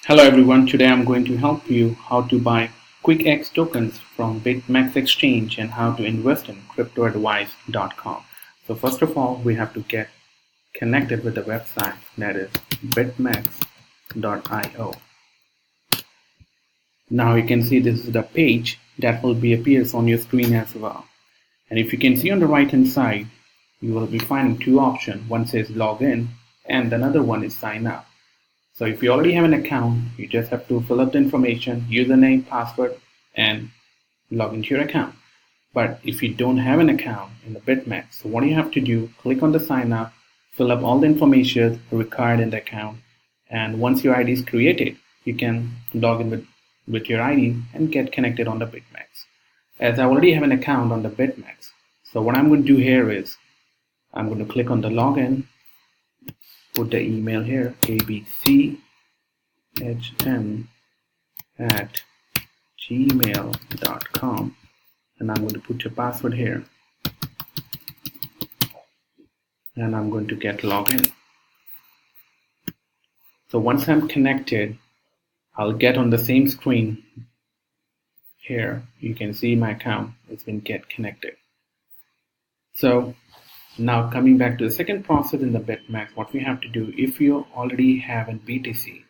Hello everyone, today I'm going to help you how to buy QUICKX tokens from Bitmax exchange and how to invest in cryptoadvice.com. So first of all, we have to get connected with the website, that is bitmax.io. Now you can see this is the page that will be appears on your screen as well. And if you can see on the right hand side, you will be finding two options. One says login and another one is sign up. So if you already have an account, you just have to fill up the information, username, password, and log into your account. But if you don't have an account in the Bitmax, so what you have to do, click on the sign up, fill up all the information required in the account, and once your ID is created, you can log in with your ID and get connected on the Bitmax. As I already have an account on the Bitmax, so what I'm going to do here is, I'm going to click on the login, put the email here, abchm@gmail.com, and I'm going to put your password here, and I'm going to get login. So once I'm connected, I'll get on the same screen here. You can see my account has been get connected. So now coming back to the second process in the Bitmax, what we have to do, if you already have an BTC,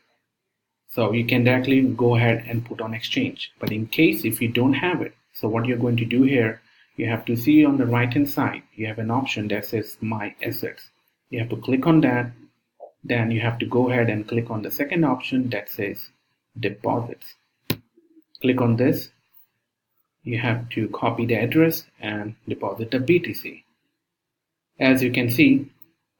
so you can directly go ahead and put on exchange. But in case if you don't have it, so what you're going to do here, you have to see on the right hand side, you have an option that says My Assets. You have to click on that. Then you have to go ahead and click on the second option that says Deposits. Click on this. You have to copy the address and deposit the BTC. As you can see,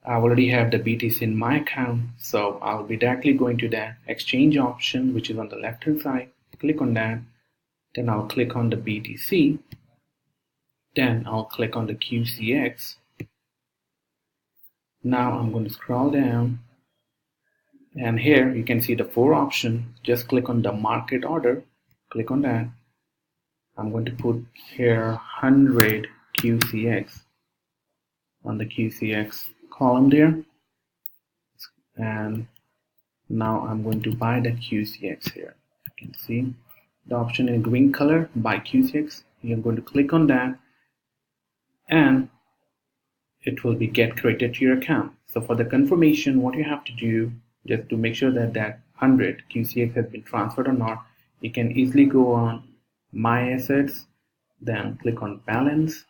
I already have the BTC in my account, so I'll be directly going to the exchange option, which is on the left hand side. Click on that, then I'll click on the BTC, then I'll click on the QCX. Now I'm going to scroll down, and here you can see the four options. Just click on the market order, click on that. I'm going to put here 100 QCX on the QCX column there, and now I'm going to buy the QCX here. You can see the option in green color, buy QCX. You're going to click on that, and it will be get credited to your account. So for the confirmation, what you have to do, just to make sure that that 100 QCX has been transferred or not, you can easily go on My Assets, then click on Balance,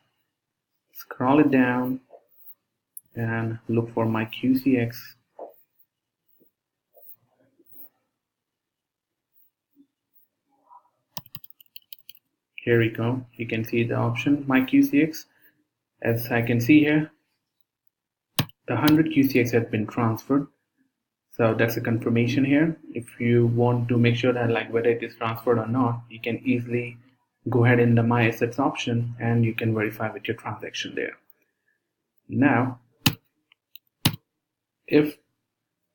scroll it down, and look for my QCX. Here we go. You can see the option My QCX. As I can see here, the 100 QCX has been transferred. So that's a confirmation here. If you want to make sure that like whether it is transferred or not, you can easily go ahead in the My Assets option and you can verify with your transaction there. Now, if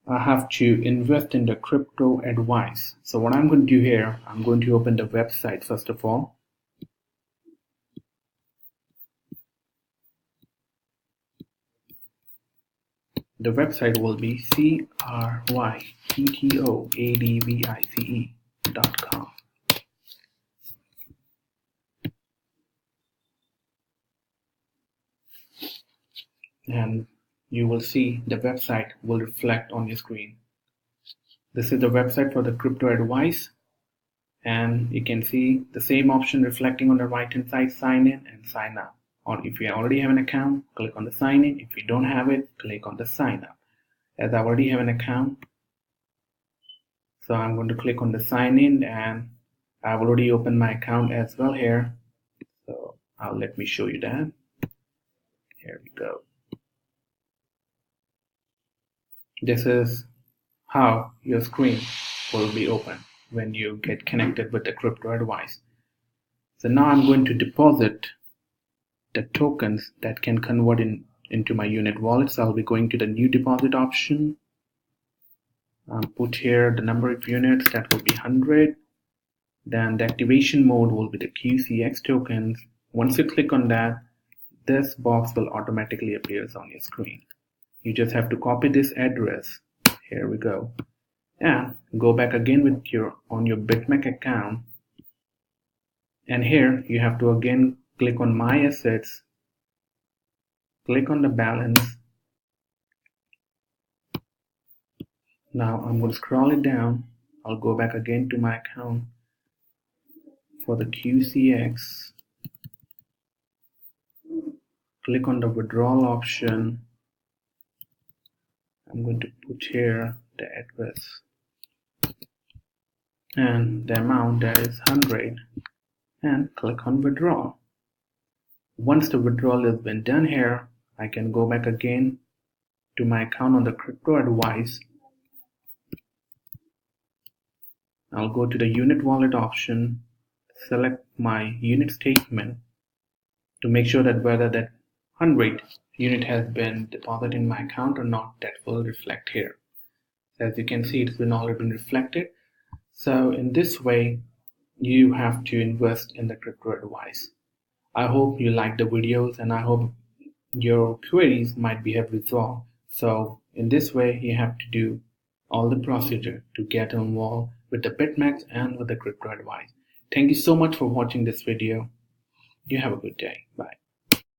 I have to invest in the crypto advice, so what I'm going to do here, I'm going to open the website first of all. The website will be cryptoadvice.com. And you will see the website will reflect on your screen. This is the website for the crypto advice, and you can see the same option reflecting on the right hand side, sign in and sign up. Or if you already have an account, click on the sign in. If you don't have it, click on the sign up. As I already have an account, so I'm going to click on the sign in, and I've already opened my account as well here. So let me show you that. Here we go. This is how your screen will be open when you get connected with the crypto advice. So now I'm going to deposit the tokens that can convert into my unit wallet. So I'll be going to the new deposit option. Put here the number of units, that will be 100. Then the activation mode will be the QCX tokens. Once you click on that, this box will automatically appear on your screen. You just have to copy this address. Here we go. and go back again with on your Bitmax account, and here you have to again click on my assets, click on the balance. Now I'm going to scroll it down. I'll go back again to my account for the QCX, click on the withdrawal option. I'm going to put here the address and the amount, that is 100, and click on withdraw. Once the withdrawal has been done here, I can go back again to my account on the crypto advice. I'll go to the unit wallet option, select my unit statement to make sure that whether that 100 unit has been deposited in my account or not. That will reflect here. As you can see, it's already been reflected. So in this way, you have to invest in the crypto advice. I hope you like the videos, and I hope your queries might be resolved. So in this way, you have to do all the procedure to get involved with the Bitmax and with the crypto advice. Thank you so much for watching this video. You have a good day. Bye.